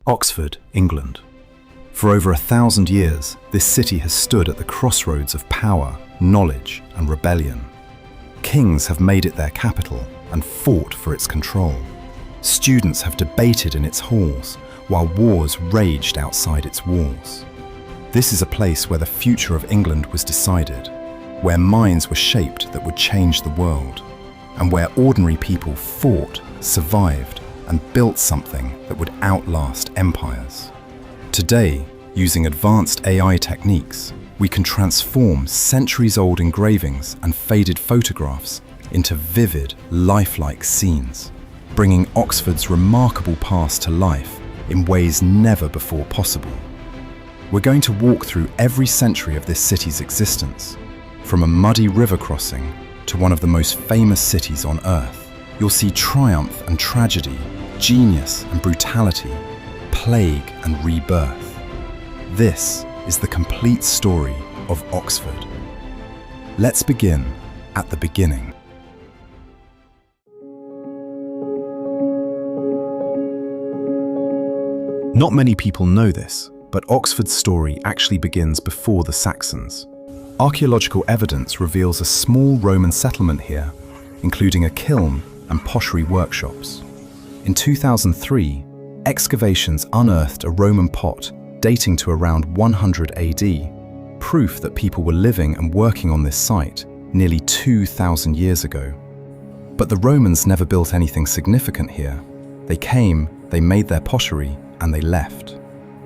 Oxford, England. For over 1,000 years, this city has stood at the crossroads of power, knowledge, and rebellion. Kings have made it their capital and fought for its control. Students have debated in its halls, while wars raged outside its walls. This is a place where the future of England was decided, where minds were shaped that would change the world, and where ordinary people fought, survived, and built something that would outlast empires. Today, using advanced AI techniques, we can transform centuries-old engravings and faded photographs into vivid, lifelike scenes, bringing Oxford's remarkable past to life in ways never before possible. We're going to walk through every century of this city's existence, from a muddy river crossing to one of the most famous cities on Earth. You'll see triumph and tragedy, genius and brutality, plague and rebirth. This is the complete story of Oxford. Let's begin at the beginning. Not many people know this, but Oxford's story actually begins before the Saxons. Archaeological evidence reveals a small Roman settlement here, including a kiln and pottery workshops. In 2003, excavations unearthed a Roman pot dating to around 100 AD, proof that people were living and working on this site nearly 2,000 years ago. But the Romans never built anything significant here. They came, they made their pottery, and they left.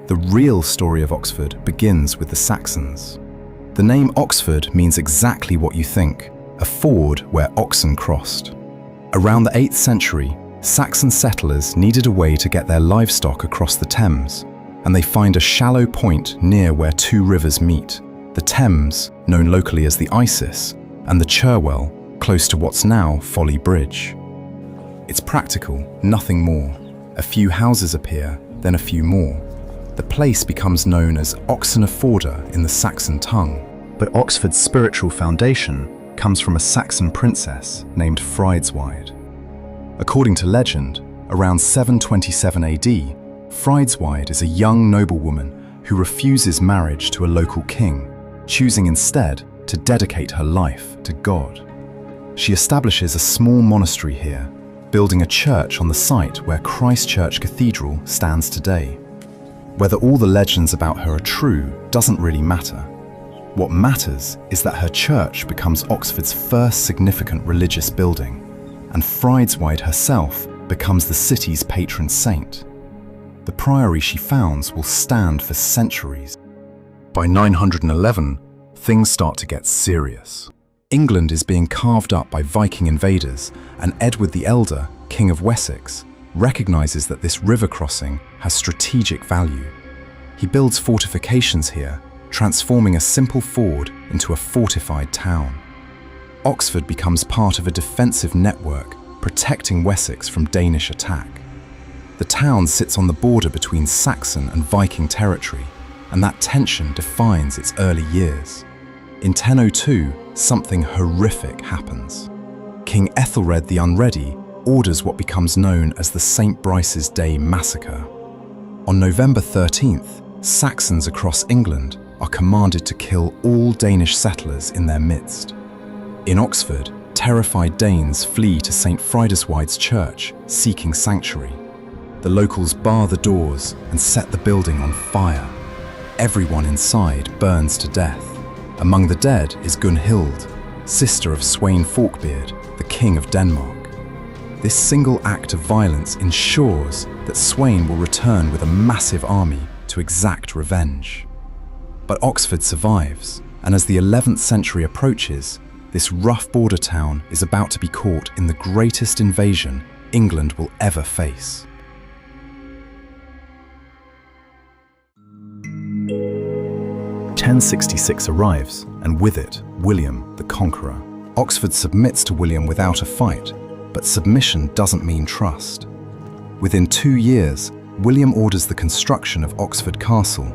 The real story of Oxford begins with the Saxons. The name Oxford means exactly what you think, a ford where oxen crossed. Around the 8th century, Saxon settlers needed a way to get their livestock across the Thames, and they find a shallow point near where two rivers meet, the Thames, known locally as the Isis, and the Cherwell, close to what's now Folly Bridge. It's practical, nothing more. A few houses appear, then a few more. The place becomes known as Oxen Forda in the Saxon tongue. But Oxford's spiritual foundation comes from a Saxon princess named Friedzweid. According to legend, around 727 AD, Friedzweid is a young noblewoman who refuses marriage to a local king, choosing instead to dedicate her life to God. She establishes a small monastery here, building a church on the site where Christ Church Cathedral stands today. Whether all the legends about her are true doesn't really matter. What matters is that her church becomes Oxford's first significant religious building, and Friedzweid herself becomes the city's patron saint. The priory she founds will stand for centuries. By 911, things start to get serious. England is being carved up by Viking invaders, and Edward the Elder, King of Wessex, recognizes that this river crossing has strategic value. He builds fortifications here, transforming a simple ford into a fortified town. Oxford becomes part of a defensive network, protecting Wessex from Danish attack. The town sits on the border between Saxon and Viking territory, and that tension defines its early years. In 1002, something horrific happens. King Ethelred the Unready orders what becomes known as the St. Brice's Day Massacre. On November 13th, Saxons across England are commanded to kill all Danish settlers in their midst. In Oxford, terrified Danes flee to St. Friedesweid's church, seeking sanctuary. The locals bar the doors and set the building on fire. Everyone inside burns to death. Among the dead is Gunhild, sister of Sweyn Forkbeard, the King of Denmark. This single act of violence ensures that Sweyn will return with a massive army to exact revenge. But Oxford survives, and as the 11th century approaches, this rough border town is about to be caught in the greatest invasion England will ever face. "1066 arrives, and with it, William the Conqueror. Oxford submits to William without a fight, but submission doesn't mean trust. Within 2 years, William orders the construction of Oxford Castle,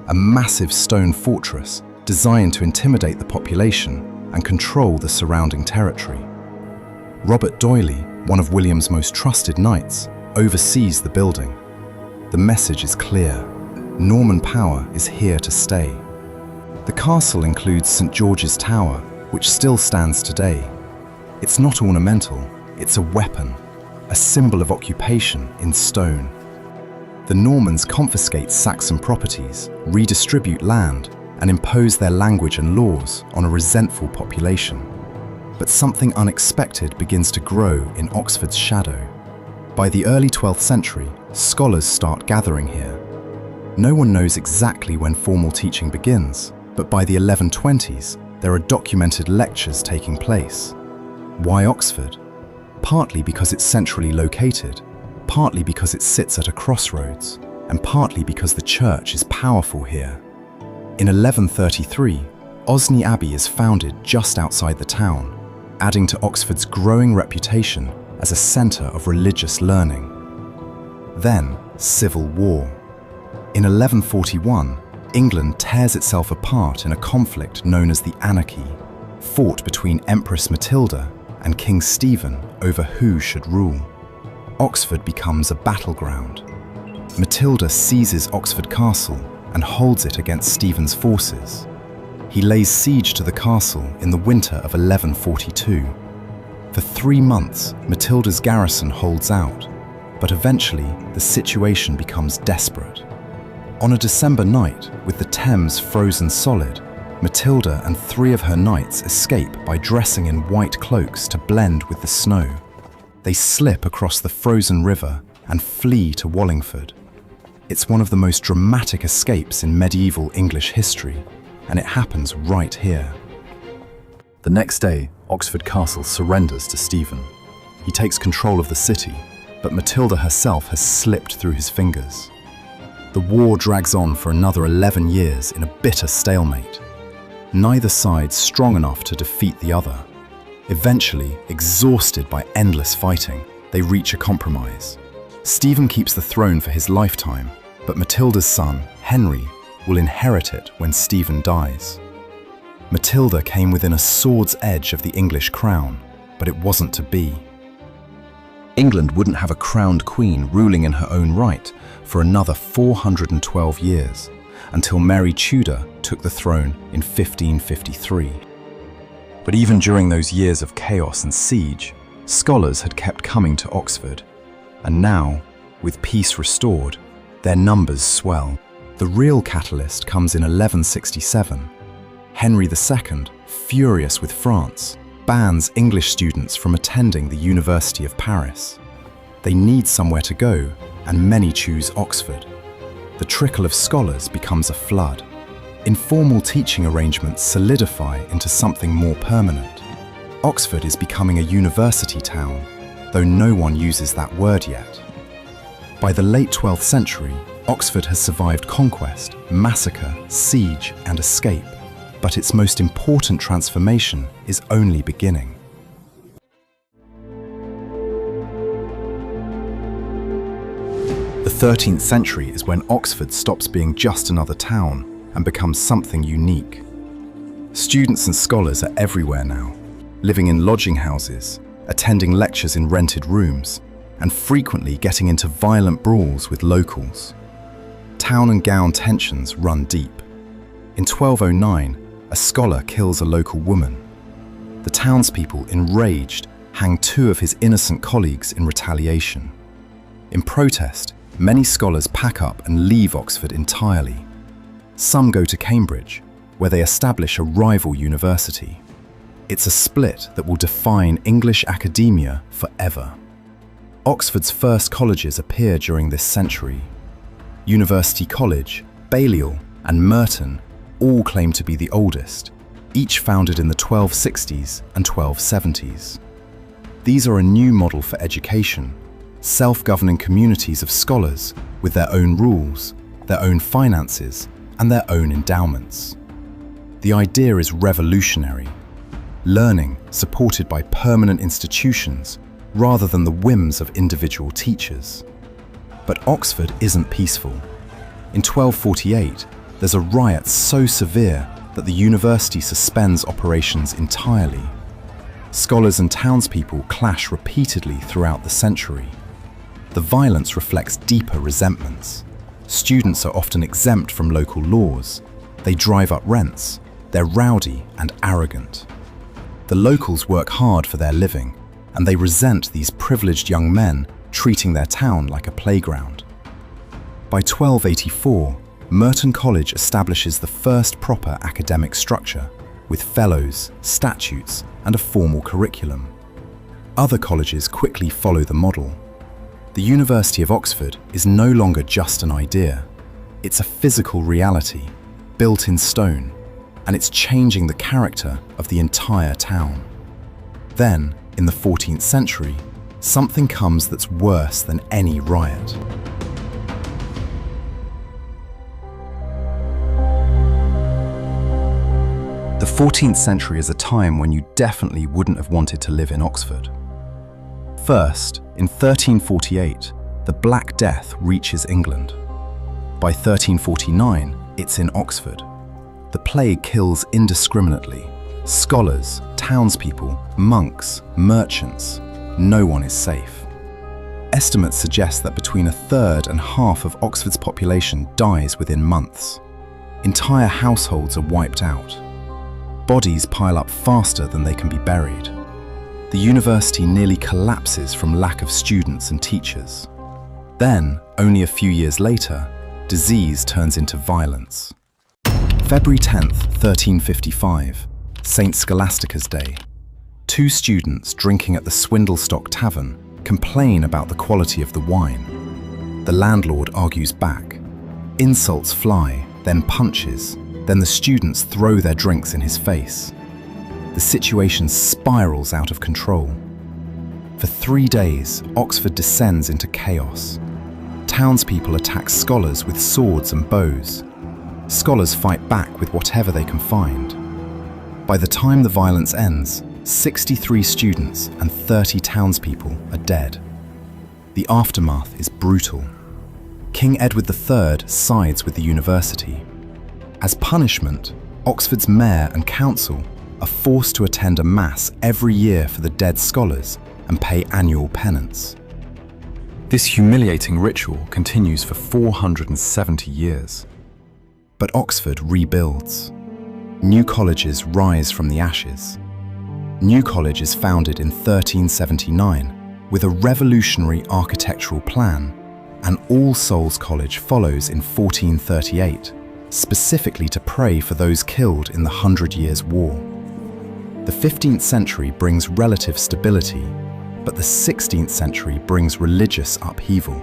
a massive stone fortress designed to intimidate the population and control the surrounding territory. Robert D'Oyley, one of William's most trusted knights, oversees the building. The message is clear. Norman power is here to stay. The castle includes St. George's Tower, which still stands today. It's not ornamental, it's a weapon, a symbol of occupation in stone. The Normans confiscate Saxon properties, redistribute land, and impose their language and laws on a resentful population. But something unexpected begins to grow in Oxford's shadow. By the early 12th century, scholars start gathering here. No one knows exactly when formal teaching begins, but by the 1120s, there are documented lectures taking place. Why Oxford? Partly because it's centrally located, partly because it sits at a crossroads, and partly because the church is powerful here. In 1133, Osney Abbey is founded just outside the town, adding to Oxford's growing reputation as a centre of religious learning. Then, civil war. In 1141, England tears itself apart in a conflict known as the Anarchy, fought between Empress Matilda and King Stephen over who should rule. Oxford becomes a battleground. Matilda seizes Oxford Castle and holds it against Stephen's forces. He lays siege to the castle in the winter of 1142. For 3 months, Matilda's garrison holds out, but eventually the situation becomes desperate. On a December night, with the Thames frozen solid, Matilda and 3 of her knights escape by dressing in white cloaks to blend with the snow. They slip across the frozen river and flee to Wallingford. It's one of the most dramatic escapes in medieval English history, and it happens right here. The next day, Oxford Castle surrenders to Stephen. He takes control of the city, but Matilda herself has slipped through his fingers. The war drags on for another 11 years in a bitter stalemate. Neither side strong enough to defeat the other. Eventually, exhausted by endless fighting, they reach a compromise. Stephen keeps the throne for his lifetime, but Matilda's son, Henry, will inherit it when Stephen dies. Matilda came within a sword's edge of the English crown, but it wasn't to be. England wouldn't have a crowned queen ruling in her own right for another 412 years, until Mary Tudor took the throne in 1553. But even during those years of chaos and siege, scholars had kept coming to Oxford, and now, with peace restored, their numbers swell. The real catalyst comes in 1167. Henry II, furious with France, bans English students from attending the University of Paris. They need somewhere to go, and many choose Oxford. The trickle of scholars becomes a flood. Informal teaching arrangements solidify into something more permanent. Oxford is becoming a university town, though no one uses that word yet. By the late 12th century, Oxford has survived conquest, massacre, siege, and escape, but its most important transformation is only beginning. The 13th century is when Oxford stops being just another town and becomes something unique. Students and scholars are everywhere now, living in lodging houses, attending lectures in rented rooms, and frequently getting into violent brawls with locals. Town and gown tensions run deep. In 1209, a scholar kills a local woman. The townspeople, enraged, hang 2 of his innocent colleagues in retaliation. In protest, many scholars pack up and leave Oxford entirely. Some go to Cambridge, where they establish a rival university. It's a split that will define English academia forever. Oxford's first colleges appear during this century. University College, Balliol, and Merton all claim to be the oldest, each founded in the 1260s and 1270s. These are a new model for education, self-governing communities of scholars with their own rules, their own finances, and their own endowments. The idea is revolutionary. Learning supported by permanent institutions rather than the whims of individual teachers. But Oxford isn't peaceful. In 1248, there's a riot so severe that the university suspends operations entirely. Scholars and townspeople clash repeatedly throughout the century. the violence reflects deeper resentments. Students are often exempt from local laws. They drive up rents. They're rowdy and arrogant. The locals work hard for their living, and they resent these privileged young men treating their town like a playground. By 1284, Merton College establishes the first proper academic structure, with fellows, statutes, and a formal curriculum. Other colleges quickly follow the model. The University of Oxford is no longer just an idea. It's a physical reality, built in stone, and it's changing the character of the entire town. Then, in the 14th century, something comes that's worse than any riot. The 14th century is a time when you definitely wouldn't have wanted to live in Oxford. First, in 1348, the Black Death reaches England. By 1349, it's in Oxford. The plague kills indiscriminately. Scholars, townspeople, monks, merchants. No one is safe. Estimates suggest that between a third and half of Oxford's population dies within months. Entire households are wiped out. Bodies pile up faster than they can be buried. The university nearly collapses from lack of students and teachers. Then, only a few years later, disease turns into violence. February 10th, 1355, St. Scholastica's Day. Two students drinking at the Swindlestock Tavern complain about the quality of the wine. The landlord argues back. Insults fly, then punches, then the students throw their drinks in his face. The situation spirals out of control. For 3 days, Oxford descends into chaos. Townspeople attack scholars with swords and bows. Scholars fight back with whatever they can find. By the time the violence ends, 63 students and 30 townspeople are dead. The aftermath is brutal. King Edward III sides with the university. As punishment, Oxford's mayor and council are forced to attend a mass every year for the dead scholars and pay annual penance. This humiliating ritual continues for 470 years. But Oxford rebuilds. New colleges rise from the ashes. New College is founded in 1379 with a revolutionary architectural plan, and All Souls College follows in 1438, specifically to pray for those killed in the 100 Years' War. The 15th century brings relative stability, but the 16th century brings religious upheaval.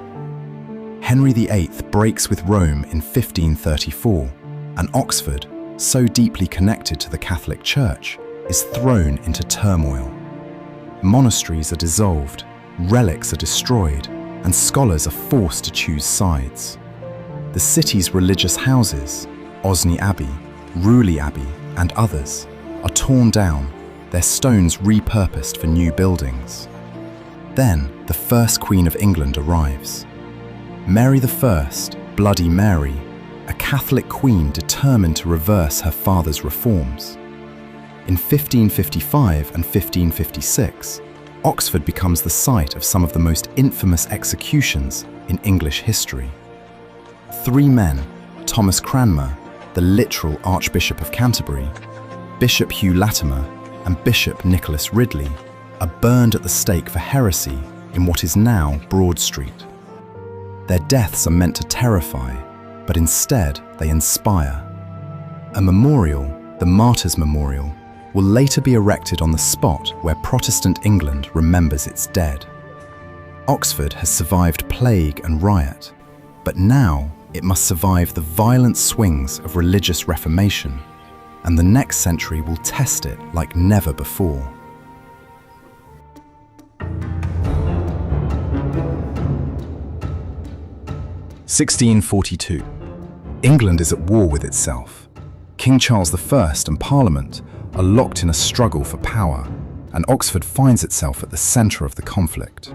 Henry VIII breaks with Rome in 1534, and Oxford, so deeply connected to the Catholic Church, is thrown into turmoil. Monasteries are dissolved, relics are destroyed, and scholars are forced to choose sides. The city's religious houses, Osney Abbey, Rewley Abbey, and others, are torn down, their stones repurposed for new buildings. Then, the first Queen of England arrives. Mary I, Bloody Mary, a Catholic queen determined to reverse her father's reforms. In 1555 and 1556, Oxford becomes the site of some of the most infamous executions in English history. 3 men, Thomas Cranmer, the literal Archbishop of Canterbury, Bishop Hugh Latimer, and Bishop Nicholas Ridley, are burned at the stake for heresy in what is now Broad Street. Their deaths are meant to terrify, but instead they inspire. A memorial, the Martyrs' Memorial, will later be erected on the spot where Protestant England remembers its dead. Oxford has survived plague and riot, but now it must survive the violent swings of religious reformation, and the next century will test it like never before. (1642). England is at war with itself. King Charles I and Parliament are locked in a struggle for power, and Oxford finds itself at the centre of the conflict.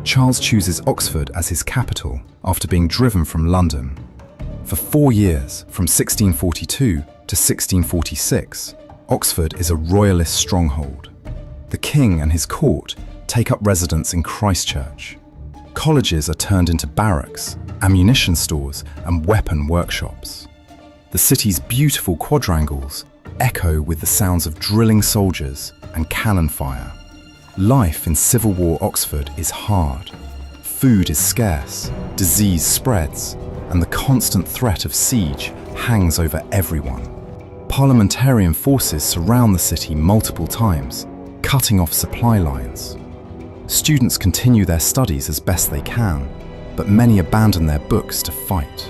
Charles chooses Oxford as his capital after being driven from London. For 4 years, from 1642 to 1646, Oxford is a royalist stronghold. The king and his court take up residence in Christchurch. Colleges are turned into barracks, ammunition stores, and weapon workshops. The city's beautiful quadrangles echo with the sounds of drilling soldiers and cannon fire. Life in Civil War Oxford is hard. Food is scarce, disease spreads, and the constant threat of siege hangs over everyone. Parliamentarian forces surround the city multiple times, cutting off supply lines. Students continue their studies as best they can, but many abandon their books to fight.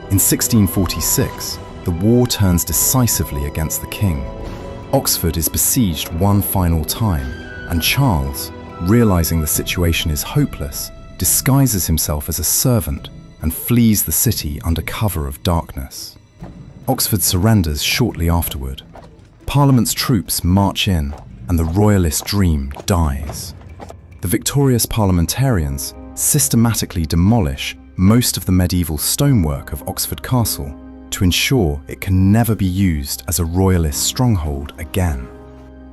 In 1646, the war turns decisively against the king. Oxford is besieged one final time, and Charles, realizing the situation is hopeless, disguises himself as a servant and flees the city under cover of darkness. Oxford surrenders shortly afterward. Parliament's troops march in, and the royalist dream dies. The victorious parliamentarians systematically demolish most of the medieval stonework of Oxford Castle to ensure it can never be used as a royalist stronghold again.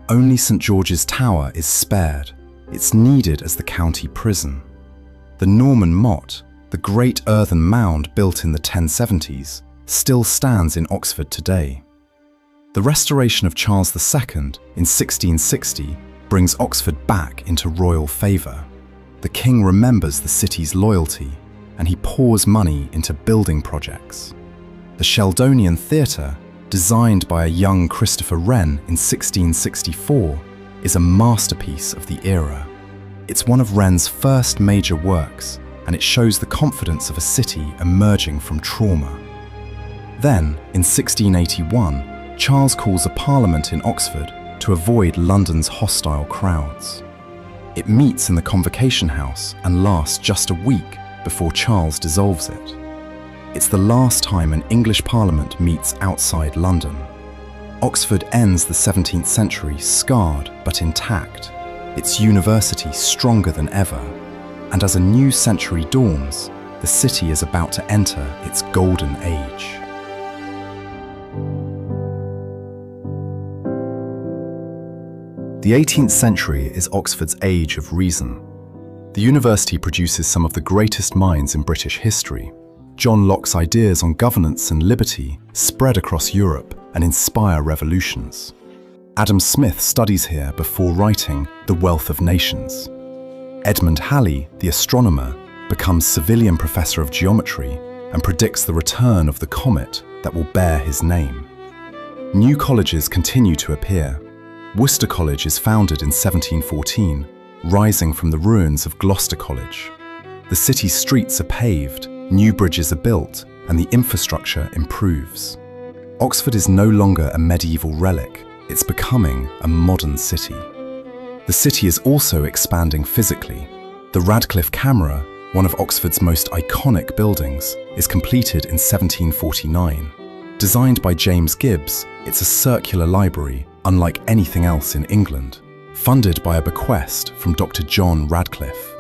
Only St. George's Tower is spared. It's needed as the county prison. The Norman motte, the great earthen mound built in the 1070s, still stands in Oxford today. The restoration of Charles II in 1660 brings Oxford back into royal favour. The king remembers the city's loyalty, and he pours money into building projects. The Sheldonian Theatre, designed by a young Christopher Wren in 1664, is a masterpiece of the era. It's one of Wren's first major works, and it shows the confidence of a city emerging from trauma. Then, in 1681, Charles calls a parliament in Oxford to avoid London's hostile crowds. It meets in the Convocation House and lasts just a week before Charles dissolves it. It's the last time an English parliament meets outside London. Oxford ends the 17th century scarred but intact, its university stronger than ever, and as a new century dawns, the city is about to enter its golden age. The 18th century is Oxford's age of reason. The university produces some of the greatest minds in British history. John Locke's ideas on governance and liberty spread across Europe and inspire revolutions. Adam Smith studies here before writing The Wealth of Nations. Edmund Halley, the astronomer, becomes civilian professor of geometry and predicts the return of the comet that will bear his name. New colleges continue to appear. Worcester College is founded in 1714, rising from the ruins of Gloucester College. The city's streets are paved, new bridges are built, and the infrastructure improves. Oxford is no longer a medieval relic, it's becoming a modern city. The city is also expanding physically. The Radcliffe Camera, one of Oxford's most iconic buildings, is completed in 1749. Designed by James Gibbs, it's a circular library unlike anything else in England. Funded by a bequest from Dr. John Radcliffe,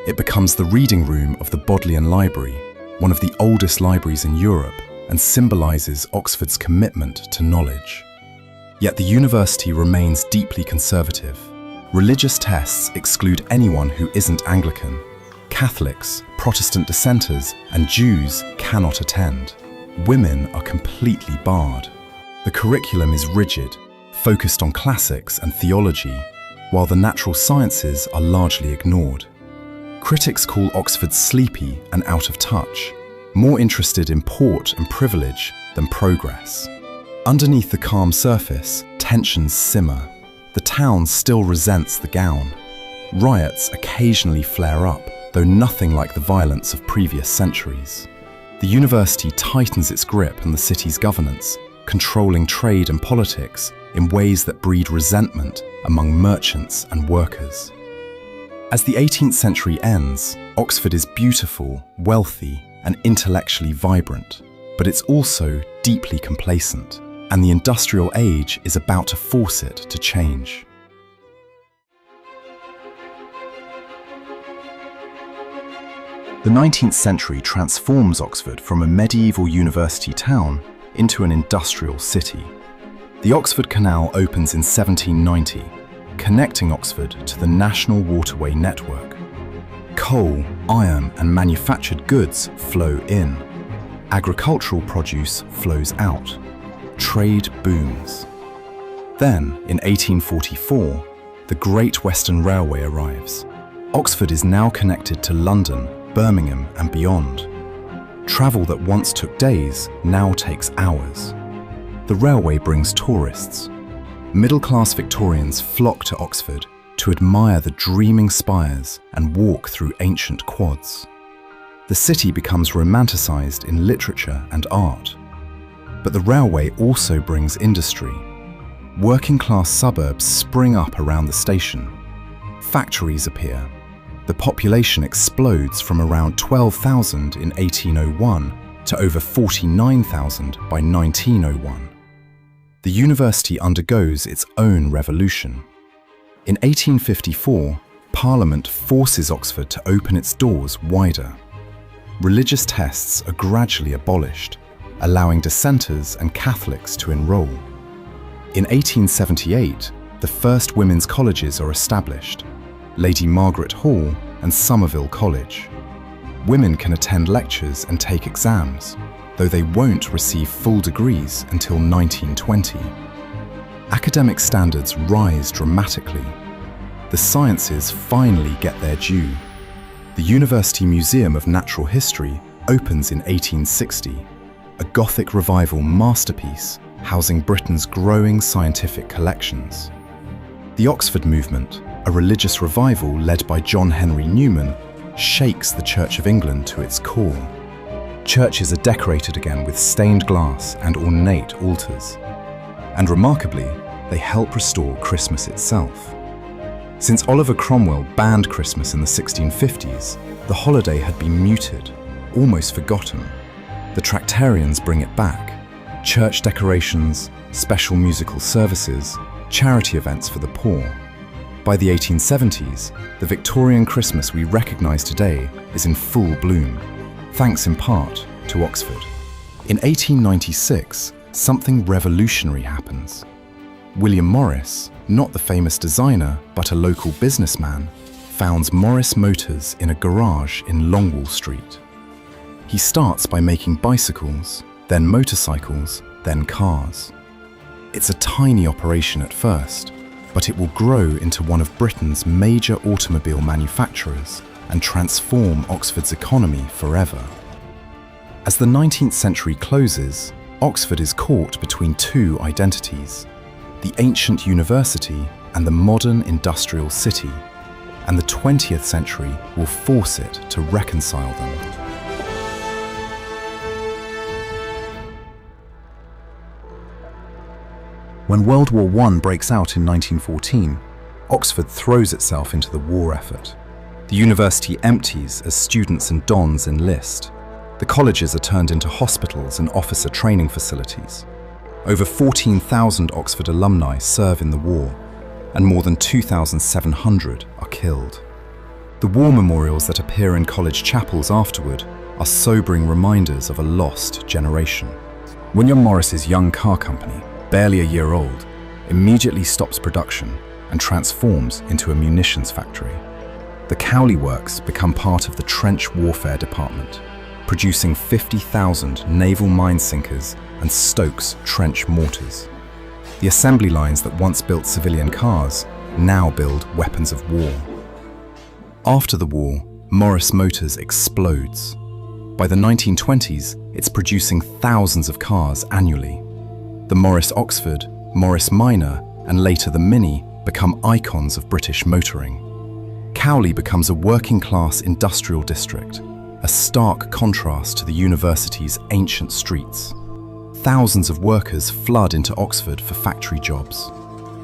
it becomes the reading room of the Bodleian Library, one of the oldest libraries in Europe, and symbolises Oxford's commitment to knowledge. Yet the university remains deeply conservative. Religious tests exclude anyone who isn't Anglican. Catholics, Protestant dissenters, and Jews cannot attend. Women are completely barred. The curriculum is rigid, focused on classics and theology, while the natural sciences are largely ignored. Critics call Oxford sleepy and out of touch, more interested in port and privilege than progress. Underneath the calm surface, tensions simmer. The town still resents the gown. Riots occasionally flare up, though nothing like the violence of previous centuries. The university tightens its grip on the city's governance, controlling trade and politics in ways that breed resentment among merchants and workers. As the 18th century ends, Oxford is beautiful, wealthy, and intellectually vibrant, but it's also deeply complacent, and the industrial age is about to force it to change. The 19th century transforms Oxford from a medieval university town into an industrial city. The Oxford Canal opens in 1790, connecting Oxford to the National Waterway network. Coal, iron, and manufactured goods flow in. Agricultural produce flows out. Trade booms. Then, in 1844, the Great Western Railway arrives. Oxford is now connected to London, Birmingham, and beyond. Travel that once took days now takes hours. The railway brings tourists. Middle-class Victorians flock to Oxford to admire the dreaming spires and walk through ancient quads. The city becomes romanticised in literature and art. But the railway also brings industry. Working-class suburbs spring up around the station. Factories appear. The population explodes from around 12,000 in 1801 to over 49,000 by 1901. The university undergoes its own revolution. In 1854, Parliament forces Oxford to open its doors wider. Religious tests are gradually abolished, allowing dissenters and Catholics to enroll. In 1878, the first women's colleges are established, Lady Margaret Hall and Somerville College. Women can attend lectures and take exams, though they won't receive full degrees until 1920. Academic standards rise dramatically. The sciences finally get their due. The University Museum of Natural History opens in 1860, a Gothic Revival masterpiece housing Britain's growing scientific collections. The Oxford Movement, a religious revival led by John Henry Newman, shakes the Church of England to its core. Churches are decorated again with stained glass and ornate altars. And remarkably, they help restore Christmas itself. Since Oliver Cromwell banned Christmas in the 1650s, the holiday had been muted, almost forgotten. The Tractarians bring it back. Church decorations, special musical services, charity events for the poor. By the 1870s, the Victorian Christmas we recognise today is in full bloom, thanks in part to Oxford. In 1896, something revolutionary happens. William Morris, not the famous designer but a local businessman, founds Morris Motors in a garage in Longwall Street. He starts by making bicycles, then motorcycles, then cars. It's a tiny operation at first, but it will grow into one of Britain's major automobile manufacturers and transform Oxford's economy forever. As the 19th century closes, Oxford is caught between two identities: the ancient university and the modern industrial city, and the 20th century will force it to reconcile them. When World War I breaks out in 1914, Oxford throws itself into the war effort. The university empties as students and dons enlist. The colleges are turned into hospitals and officer training facilities. Over 14,000 Oxford alumni serve in the war, and more than 2,700 are killed. The war memorials that appear in college chapels afterward are sobering reminders of a lost generation. William Morris's young car company, barely a year old, immediately stops production and transforms into a munitions factory. The Cowley Works become part of the trench warfare department, producing 50,000 naval mine sinkers and Stokes trench mortars. The assembly lines that once built civilian cars now build weapons of war. After the war, Morris Motors explodes. By the 1920s, it's producing thousands of cars annually. The Morris Oxford, Morris Minor, and later the Mini become icons of British motoring. Cowley becomes a working-class industrial district, a stark contrast to the university's ancient streets. Thousands of workers flood into Oxford for factory jobs.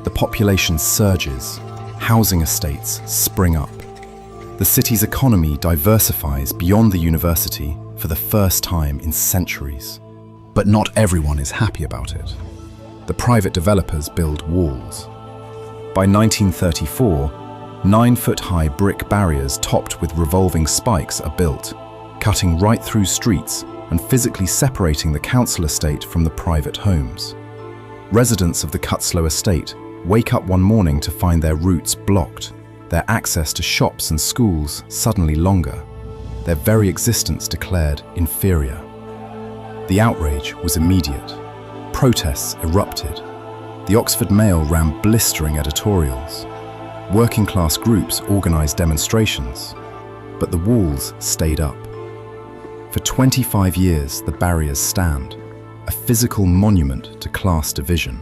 The population surges, housing estates spring up. The city's economy diversifies beyond the university for the first time in centuries. But not everyone is happy about it. The private developers build walls. By 1934, 9-foot-high brick barriers topped with revolving spikes are built, cutting right through streets and physically separating the council estate from the private homes. Residents of the Cutslow estate wake up one morning to find their routes blocked. their access to shops and schools suddenly longer, their very existence declared inferior. The outrage was immediate. Protests erupted. The Oxford Mail ran blistering editorials. Working-class groups organised demonstrations. But the walls stayed up. For 25 years, the barriers stand, a physical monument to class division.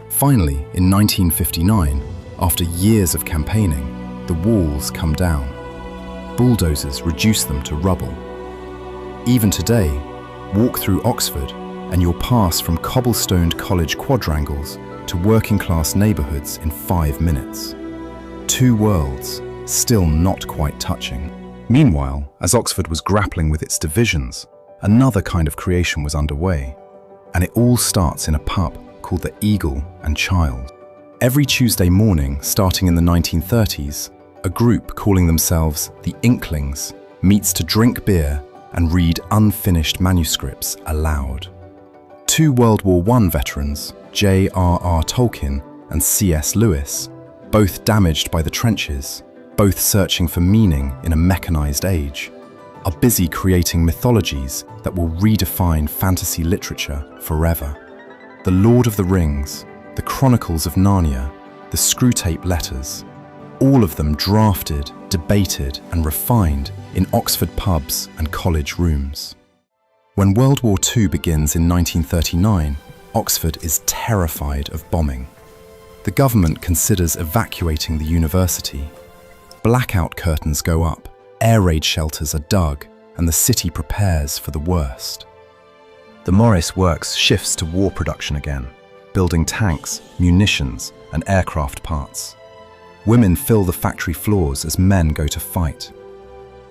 Finally, in 1959, after years of campaigning, the walls come down. Bulldozers reduce them to rubble. Even today, walk through Oxford and you'll pass from cobblestoned college quadrangles to working-class neighbourhoods in 5 minutes. Two worlds, still not quite touching. Meanwhile, as Oxford was grappling with its divisions, another kind of creation was underway, and it all starts in a pub called the Eagle and Child. Every Tuesday morning, starting in the 1930s, a group calling themselves the Inklings meets to drink beer and read unfinished manuscripts aloud. Two World War I veterans, J.R.R. Tolkien and C.S. Lewis, both damaged by the trenches, both searching for meaning in a mechanized age, are busy creating mythologies that will redefine fantasy literature forever. The Lord of the Rings, the Chronicles of Narnia, the Screwtape Letters, all of them drafted, debated and refined in Oxford pubs and college rooms. When World War II begins in 1939, Oxford is terrified of bombing. The government considers evacuating the university. Blackout curtains go up, air raid shelters are dug, and the city prepares for the worst. The Morris Works shifts to war production again, building tanks, munitions, and aircraft parts. Women fill the factory floors as men go to fight.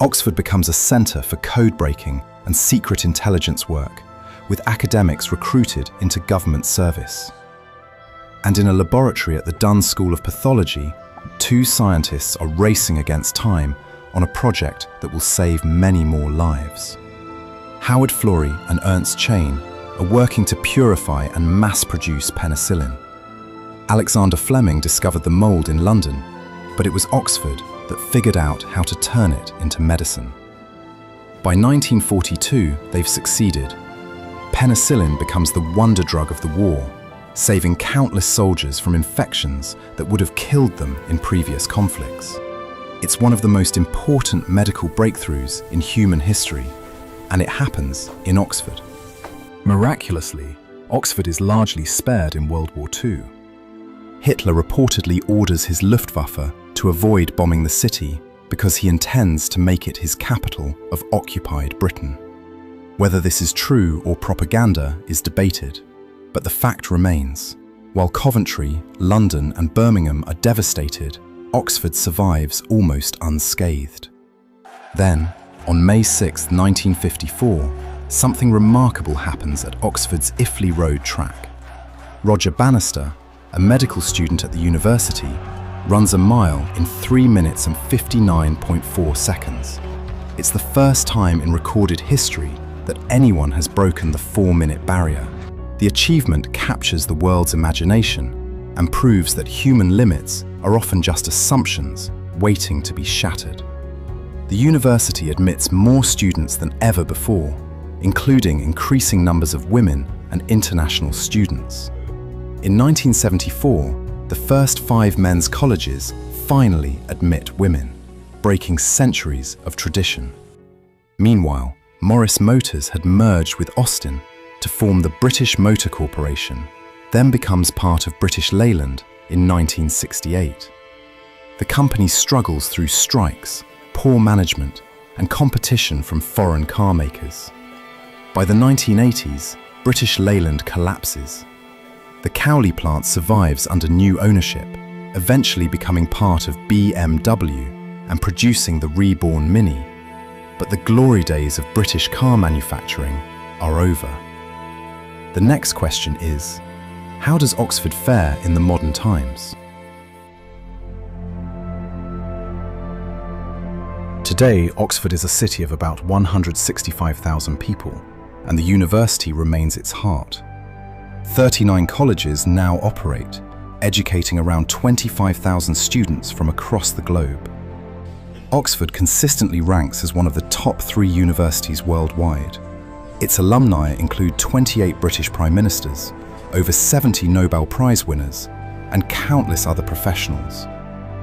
Oxford becomes a centre for code-breaking and secret intelligence work, with academics recruited into government service. And in a laboratory at the Dunn School of Pathology, two scientists are racing against time on a project that will save many more lives. Howard Florey and Ernst Chain are working to purify and mass-produce penicillin. Alexander Fleming discovered the mould in London, but it was Oxford that figured out how to turn it into medicine. By 1942, they've succeeded. Penicillin becomes the wonder drug of the war, saving countless soldiers from infections that would have killed them in previous conflicts. It's one of the most important medical breakthroughs in human history, and it happens in Oxford. Miraculously, Oxford is largely spared in World War II. Hitler reportedly orders his Luftwaffe to avoid bombing the city because he intends to make it his capital of occupied Britain. Whether this is true or propaganda is debated, but the fact remains. While Coventry, London and Birmingham are devastated, Oxford survives almost unscathed. Then, on May 6, 1954, something remarkable happens at Oxford's Iffley Road track. Roger Bannister, a medical student at the university, runs a mile in 3 minutes and 59.4 seconds. It's the first time in recorded history that anyone has broken the 4-minute barrier. The achievement captures the world's imagination and proves that human limits are often just assumptions waiting to be shattered. The university admits more students than ever before, including increasing numbers of women and international students. In 1974, the first 5 men's colleges finally admit women, breaking centuries of tradition. Meanwhile, Morris Motors had merged with Austin to form the British Motor Corporation, then becomes part of British Leyland in 1968. The company struggles through strikes, poor management, and competition from foreign car makers. By the 1980s, British Leyland collapses. The Cowley plant survives under new ownership, eventually becoming part of BMW and producing the reborn Mini. But the glory days of British car manufacturing are over. The next question is, how does Oxford fare in the modern times? Today, Oxford is a city of about 165,000 people, and the university remains its heart. 39 colleges now operate, educating around 25,000 students from across the globe. Oxford consistently ranks as one of the top 3 universities worldwide. Its alumni include 28 British Prime Ministers, over 70 Nobel Prize winners, and countless other professionals.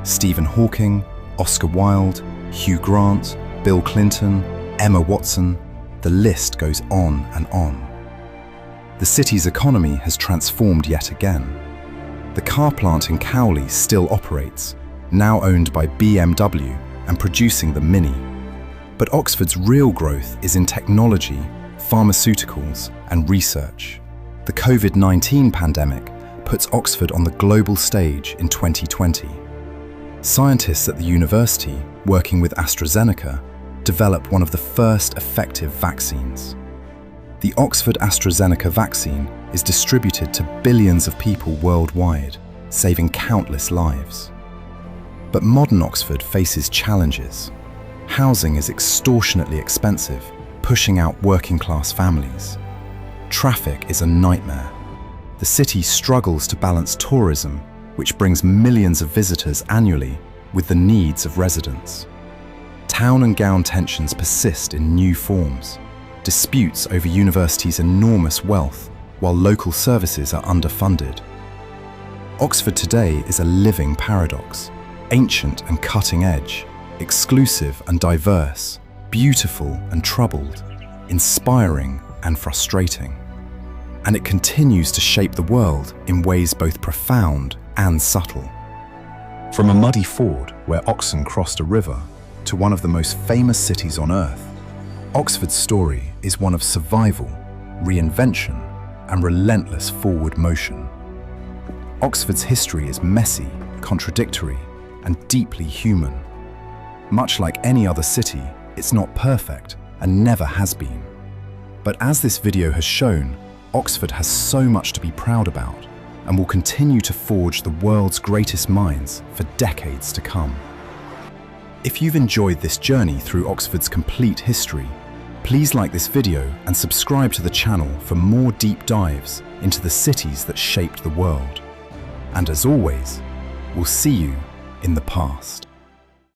Stephen Hawking, Oscar Wilde, Hugh Grant, Bill Clinton, Emma Watson, the list goes on and on. The city's economy has transformed yet again. The car plant in Cowley still operates, now owned by BMW and producing the Mini. But Oxford's real growth is in technology, pharmaceuticals, and research. The COVID-19 pandemic puts Oxford on the global stage in 2020. Scientists at the university, working with AstraZeneca, developed one of the first effective vaccines. The Oxford AstraZeneca vaccine is distributed to billions of people worldwide, saving countless lives. But modern Oxford faces challenges. Housing is extortionately expensive, pushing out working-class families. Traffic is a nightmare. The city struggles to balance tourism, which brings millions of visitors annually, with the needs of residents. Town and gown tensions persist in new forms. Disputes over university's enormous wealth, while local services are underfunded. Oxford today is a living paradox, ancient and cutting edge, exclusive and diverse, beautiful and troubled, inspiring and frustrating. And it continues to shape the world in ways both profound and subtle. From a muddy ford where oxen crossed a river to one of the most famous cities on earth, Oxford's story is one of survival, reinvention, and relentless forward motion. Oxford's history is messy, contradictory, and deeply human. Much like any other city, it's not perfect and never has been. But as this video has shown, Oxford has so much to be proud about and will continue to forge the world's greatest minds for decades to come. If you've enjoyed this journey through Oxford's complete history, please like this video and subscribe to the channel for more deep dives into the cities that shaped the world. And as always, we'll see you in the past.